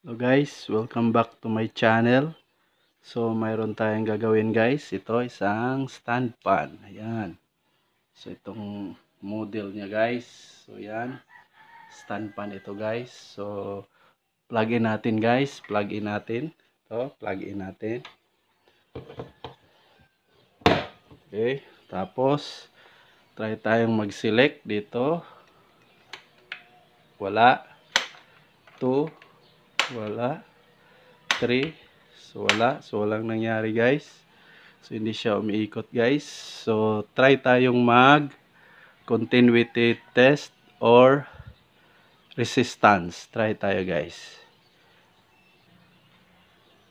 Hello guys, welcome back to my channel. So mayroon tayong gagawin guys. Ito isang stand pan. Ayan. So itong model niya guys. So yan. Stand pan ito guys. So plug in natin guys. Plug in natin. Ito, plug in natin. Okay. Tapos try tayong mag-select dito. Wala. 2. Wala. 3. So wala. So walang nangyari guys. So hindi siya umiikot guys. So try tayong mag continuity test or resistance. Try tayo guys.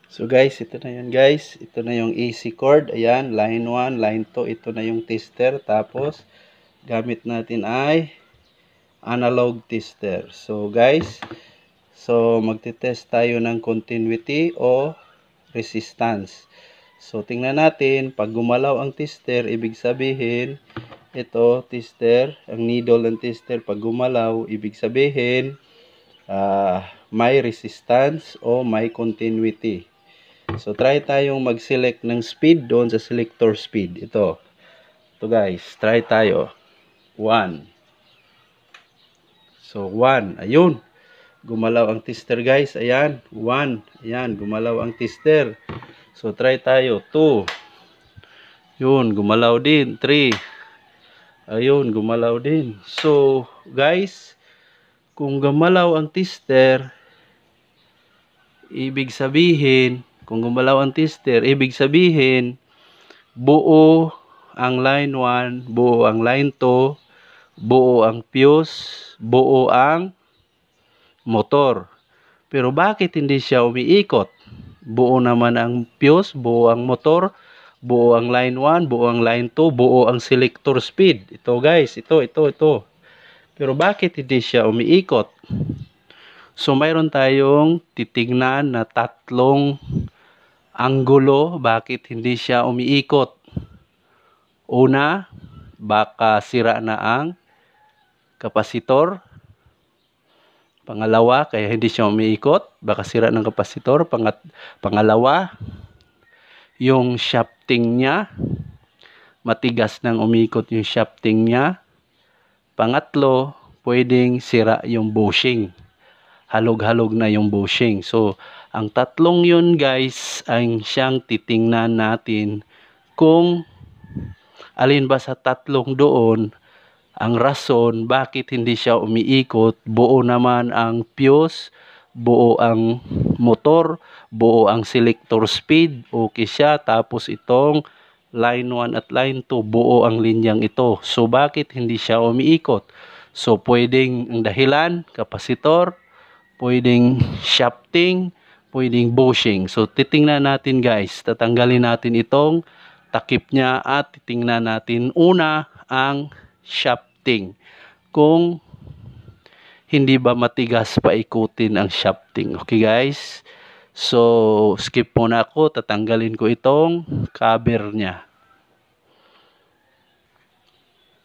So guys, ito na yun guys. Ito na yung AC cord. Ayan, line 1, line 2. Ito na yung tester. Tapos gamit natin ay analog tester. So guys, so magte-test tayo ng continuity o resistance. So tingnan natin, pag gumalaw ang tester, ibig sabihin ito, tester, ang needle ng tester pag gumalaw, ibig sabihin may resistance o may continuity. So try tayong mag-select ng speed doon sa selector speed. Ito guys, try tayo. 1. So 1, ayun. Gumalaw ang tester guys, ayan. 1, ayan, gumalaw ang tester. So try tayo. 2. Yun, gumalaw din. 3. Ayun, gumalaw din. So guys, kung gumalaw ang tester, ibig sabihin, kung gumalaw ang tester, ibig sabihin, buo ang line 1, buo ang line 2, buo ang fuse, buo ang motor. Pero bakit hindi siya umiikot? Buo naman ang fuse, buo ang motor, buo ang line 1, buo ang line 2, buo ang selector speed. Ito guys, ito. Pero bakit hindi siya umiikot? So mayroon tayong titingnan na tatlong anggulo bakit hindi siya umiikot. Una, baka sira na ang kapasitor. Pangalawa, kaya hindi siya umiikot, baka sira ng kapasitor. Pangalawa, yung shafting niya, matigas nang umikot yung shafting niya. Pangatlo, pwedeng sira yung bushing. Halog-halog na yung bushing. So, ang tatlong yun guys, ang siyang titingnan natin kung alin ba sa tatlong doon ang rason bakit hindi siya umiikot. Buo naman ang fuse, buo ang motor, buo ang selector speed, okay siya. Tapos itong line 1 at line 2, buo ang linyang ito. So bakit hindi siya umiikot? So pwedeng ang dahilan, kapasitor, pwedeng shafting, pwedeng bushing. So titingnan natin guys, tatanggalin natin itong takip niya at titingnan natin una ang shafting. Kung hindi ba matigas paikutin ang shafting. Okay guys? So skip muna ako, tatanggalin ko itong cover niya.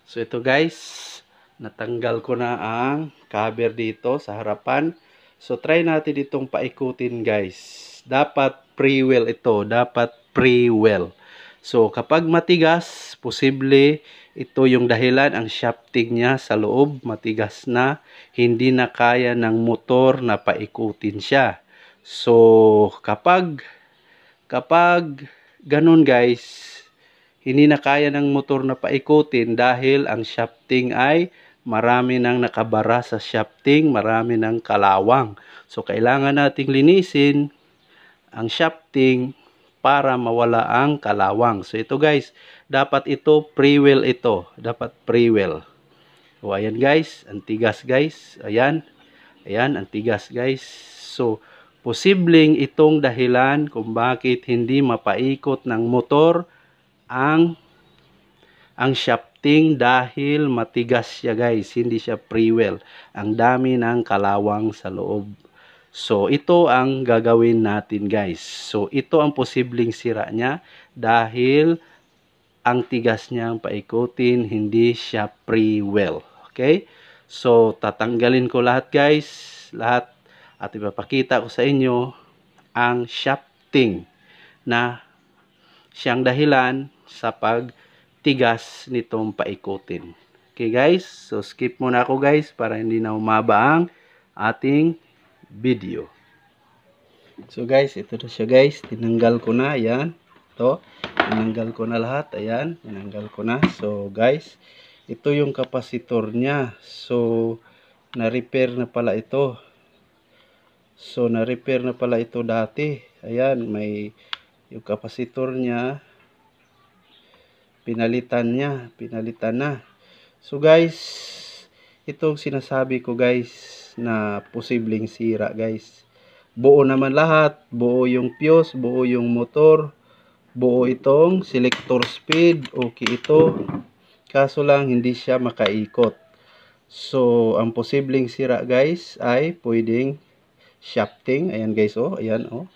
So ito guys, natanggal ko na ang cover dito sa harapan. So try natin itong paikutin guys. Dapat pre-well ito, dapat pre-well. So kapag matigas, posible ito yung dahilan, ang shafting niya sa loob matigas na, hindi na kaya ng motor na paikutin siya. So kapag ganun guys, hindi na kaya ng motor na paikutin dahil ang shafting ay marami nang nakabara sa shafting, marami nang kalawang. So kailangan nating linisin ang shafting para mawala ang kalawang. So ito guys, dapat ito pre-well ito. Dapat pre-well. So ayan guys, ang tigas guys. Ayan. Ayan, ang tigas guys. So posibleng itong dahilan kung bakit hindi mapaikot ng motor ang shafting dahil matigas siya guys. Hindi siya pre-well. Ang dami ng kalawang sa loob. So, ito ang gagawin natin guys. So, ito ang posibleng sira niya dahil ang tigas niyang paikutin, hindi siya pre-well. Okay? So, tatanggalin ko lahat guys. Lahat at ipapakita ko sa inyo ang shafting na siyang dahilan sa pagtigas nitong paikutin. Okay guys, so skip muna ako guys para hindi na umaba ang ating video. So guys, ito na siya guys, tinanggal ko na, ayan, ito, tinanggal ko na lahat, ayan, tinanggal ko na. So guys, ito yung kapasitor niya, so na-repair na pala ito. So na-repair na pala ito dati, ayan, may yung kapasitor niya, pinalitan na. So guys, itong sinasabi ko guys na posibleng sira guys, buo naman lahat, buo yung fuse, buo yung motor, buo itong selector speed, okay ito, kaso lang hindi siya makaikot. So ang posibleng sira guys ay pwedeng shafting, ayan guys, oh, ayan, oh,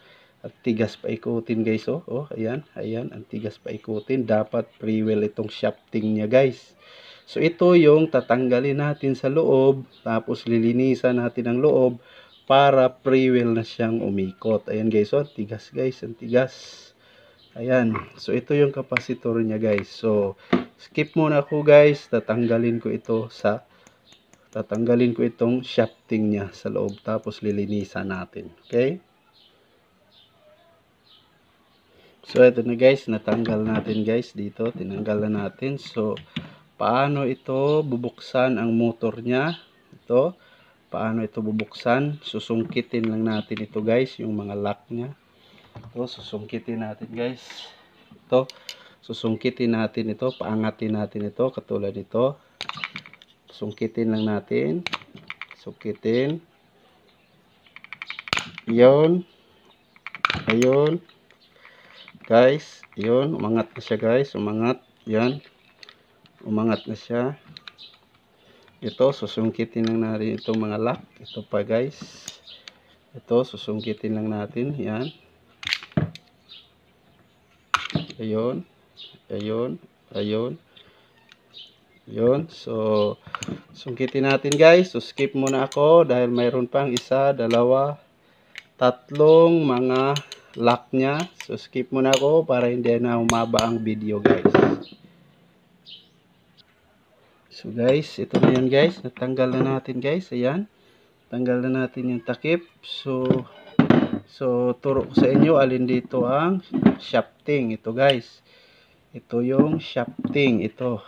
at tigas pa ikutin guys, oh, oh, ayan, ang tigas pa ikutin, dapat pre-well itong shafting niya guys. So ito yung tatanggalin natin sa loob, tapos lilinisan natin ang loob para pre-well na siyang umikot. Ayan guys, oh, tigas guys, ang tigas. Ayan, so ito yung kapasitor niya guys. So skip muna ako guys, tatanggalin ko itong shafting niya sa loob, tapos lilinisan natin. Okay? So ito na guys, natanggal natin guys dito, tinanggal na natin. So paano ito bubuksan ang motor niya? Ito, paano ito bubuksan? Susungkitin lang natin ito guys, yung mga lock niya. Ito, susungkitin natin guys. Ito, susungkitin natin ito, paangatin natin ito, katulad nito. Sungkitin lang natin. Sungkitin. Yun. Ayun. Guys, yun, umangat na siya guys, umangat. Yan. Umangat na siya. Ito, susungkitin lang natin itong mga lock. Ito pa guys. Ito, susungkitin lang natin. Yan. Ayun. Ayun. Ayun. Yun. So, sungkitin natin guys. So, skip muna ako dahil mayroon pang isa, dalawa, tatlong mga lock niya. So, skip muna ako para hindi na umaba ang video guys. So guys, ito na yan guys. Natanggal na natin guys. Ayan. Tanggal na natin yung takip. So turo ko sa inyo alin dito ang shafting. Ito guys. Ito yung shafting. Ito.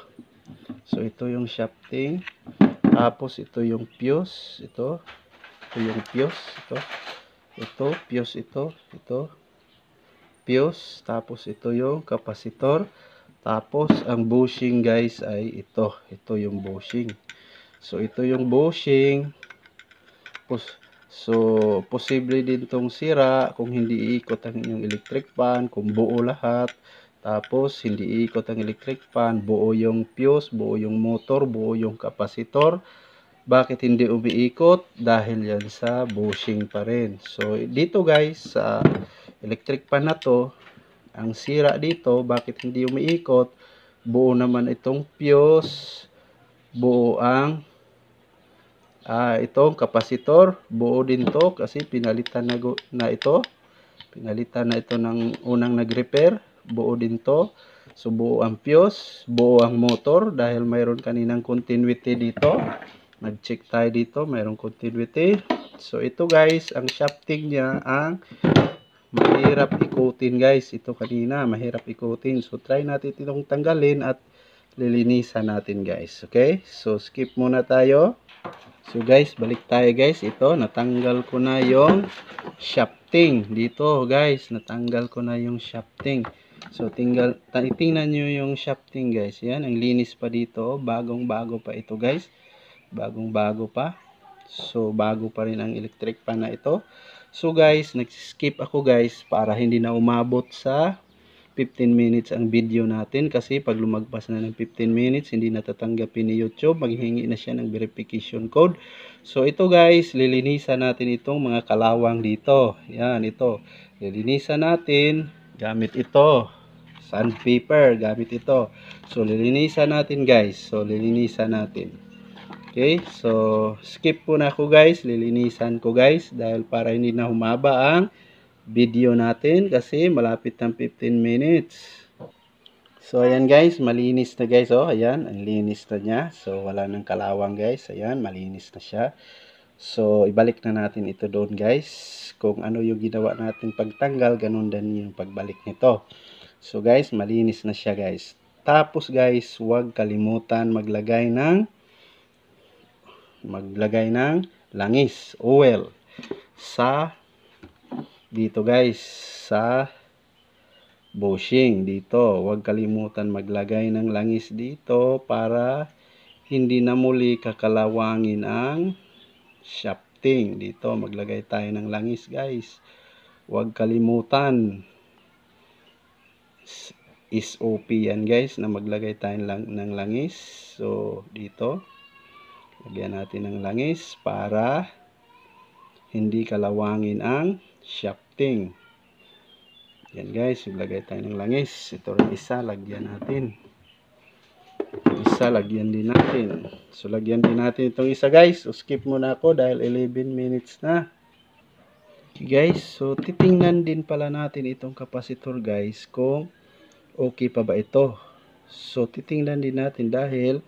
So ito yung shafting. Tapos ito yung fuse. Ito. Ito yung fuse. Ito. Ito. Fuse ito. Ito. Fuse. Tapos ito yung kapasitor. Tapos ang bushing guys ay ito. Ito yung bushing. So ito yung bushing. So posible din tong sira kung hindi iikot ang inyong electric fan, kung buo lahat. Tapos hindi iikot ang electric fan, buo yung fuse, buo yung motor, buo yung kapasitor. Bakit hindi umiikot? Dahil yan sa bushing pa rin. So dito guys sa electric fan na to, ang sira dito, bakit hindi umiikot? Buo naman itong fuse, buo ang itong kapasitor, buo din to kasi pinalitan na ito. Pinalitan na ito ng unang nag-repair, buo din to. So buo ang fuse, buo ang motor dahil mayroon kaninang continuity dito. Nag-check tayo dito, mayroong continuity. So ito guys, ang shafting niya ang mahirap ikutin guys. Ito kanina, mahirap ikutin. So try natin itong tanggalin at lilinisan natin guys. Okay? So skip muna tayo. So guys, balik tayo guys. Ito, natanggal ko na yung shafting. Dito guys, natanggal ko na yung shafting. So tingnan nyo yung shafting guys. Yan, ang linis pa dito. Bagong bago pa ito guys. Bagong bago pa. So bago pa rin ang electric fan na ito. So guys, nag-skip ako guys para hindi na umabot sa 15 minutes ang video natin kasi pag lumagpas na ng 15 minutes hindi natatanggapin ni YouTube, maghihingi na siya ng verification code. So ito guys, lilinisan natin itong mga kalawang dito. Yan, ito. Lilinisan natin gamit ito. Sandpaper, gamit ito. So lilinisan natin guys. So lilinisan natin. Okay, so skip po na ako guys, lilinisan ko guys dahil para hindi na humaba ang video natin kasi malapit ng 15 minutes. So ayan guys, malinis na guys, oh, ayan, ang linis na niya. So wala nang kalawang guys, ayan, malinis na siya. So ibalik na natin ito doon guys. Kung ano yung ginawa natin pagtanggal, ganun din yung pagbalik nito. So guys, malinis na siya guys. Tapos guys, huwag kalimutan maglagay ng langis, oil sa dito guys, sa bushing dito. Huwag kalimutan maglagay ng langis dito para hindi na muli kakalawangin ang shafting. Dito maglagay tayo ng langis guys. Huwag kalimutan. SOP yan guys na maglagay tayo ng langis. So dito lagyan natin ng langis para hindi kalawangin ang shafting. Yan guys, maglagay tayo ng langis. Ito rin isa, lagyan natin. Isa, lagyan din natin. So lagyan din natin itong isa guys. So skip muna ako dahil 11 minutes na. Okay guys, so titingnan din pala natin itong kapasitor guys kung okay pa ba ito. So titingnan din natin dahil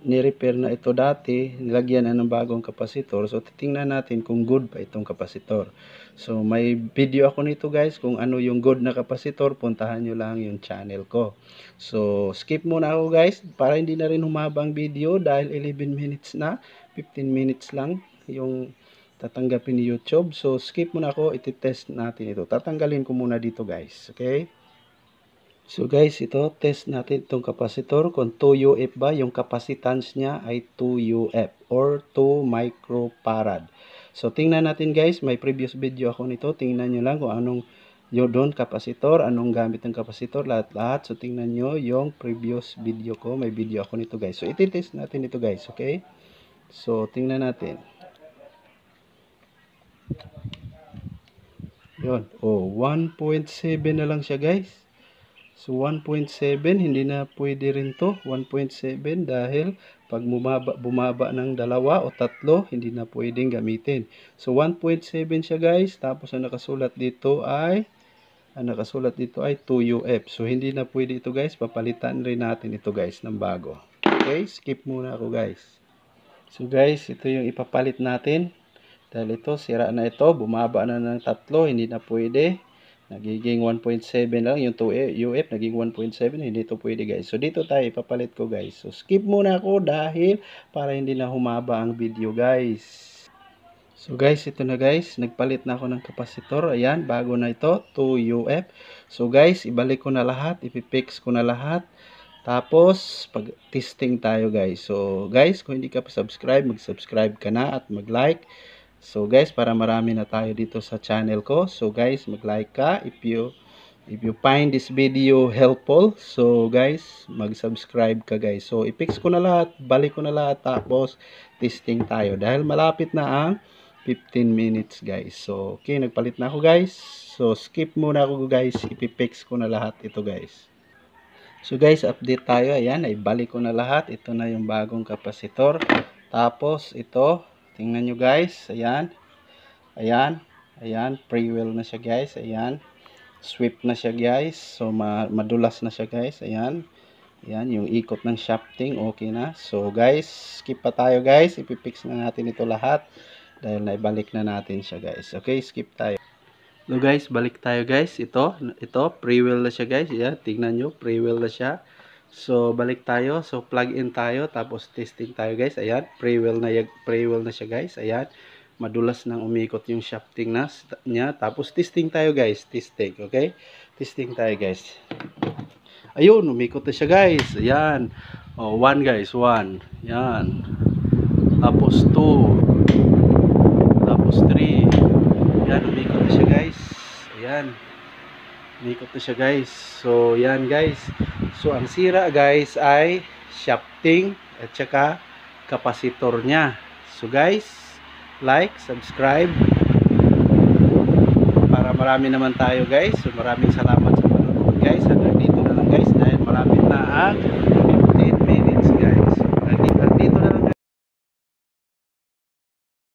ni-repair na ito dati, nilagyan na ng bagong kapasitor. So titingnan natin kung good pa itong kapasitor. So may video ako nito guys kung ano yung good na kapasitor, puntahan nyo lang yung channel ko. So skip muna ako guys para hindi na rin humabang video dahil 11 minutes na, 15 minutes lang yung tatanggapin ni YouTube. So skip muna ako, iti-test natin ito. Tatanggalin ko muna dito guys, okay? So guys, ito, test natin itong kapasitor. Kung 2 UF ba, yung capacitance niya ay 2 UF or 2 microfarad. So tingnan natin guys, may previous video ako nito. Tingnan nyo lang kung anong yung doon kapasitor, anong gamit ng kapasitor, lahat-lahat. So tingnan nyo yung previous video ko. May video ako nito guys. So iti-test natin ito guys, okay? So tingnan natin. Yun, oh, 1.7 na lang siya guys. So 1.7 hindi na pwede rin to 1.7 dahil pag bumaba ng 2 o 3 hindi na pwedeng gamitin. So 1.7 siya guys, tapos ang nakasulat dito ay 2 UF. So hindi na pwede ito guys, papalitan rin natin ito guys ng bago. Okay, skip muna ako guys. So guys, ito yung ipapalit natin dahil ito sira na ito, bumaba na ng 3, hindi na pwede. Nagiging 1.7 lang, yung 2 UF naging 1.7, hindi ito pwede guys. So dito tayo ipapalit ko guys. So skip muna ako dahil para hindi na humaba ang video guys. So guys, ito na guys, nagpalit na ako ng kapasitor. Ayan, bago na ito, 2 UF. So guys, ibalik ko na lahat, ipipix ko na lahat. Tapos pag testing tayo guys. So guys, kung hindi ka pa subscribe, mag-subscribe ka na at mag-like. So guys, para marami na tayo dito sa channel ko. So guys, mag-like ka if you find this video helpful. So guys, mag-subscribe ka guys. So i-fix ko na lahat, balik ko na lahat, tapos testing tayo dahil malapit na ang 15 minutes guys. So okay, nagpalit na ako guys. So skip muna ako guys, i-fix ko na lahat ito guys. So guys, update tayo. Ayan, ay balik ko na lahat. Ito na yung bagong kapasitor. Tapos ito, tingnan nyo guys, ayan, pre-wheel na siya guys, ayan, sweep na siya guys, so madulas na siya guys, ayan, yung ikot ng shafting, okay na. So guys, skip pa tayo guys, ipipix na natin ito lahat, dahil naibalik na natin siya guys, okay, skip tayo. So guys, balik tayo guys, ito, pre-wheel na siya guys, ayan, tingnan nyo, pre-wheel na siya. So balik tayo, so plug in tayo, tapos testing tayo guys. Ayan, pre-wheel na siya guys. Ayan, madulas nang umikot yung shafting niya. Tapos testing tayo guys, testing, okay? Testing tayo guys. Ayun, umikot na siya guys. Ayan, oh, 1 guys, 1. Ayan, tapos 2, tapos 3. Ayan, umikot na siya guys. Ayan, umikot na siya guys. So yan guys, so ang sira guys ay shafting at saka kapasitor nya. So guys, like, subscribe para marami naman tayo guys. So maraming salamat sa panonood guys. Hanggang dito na lang guys dahil malapit na ang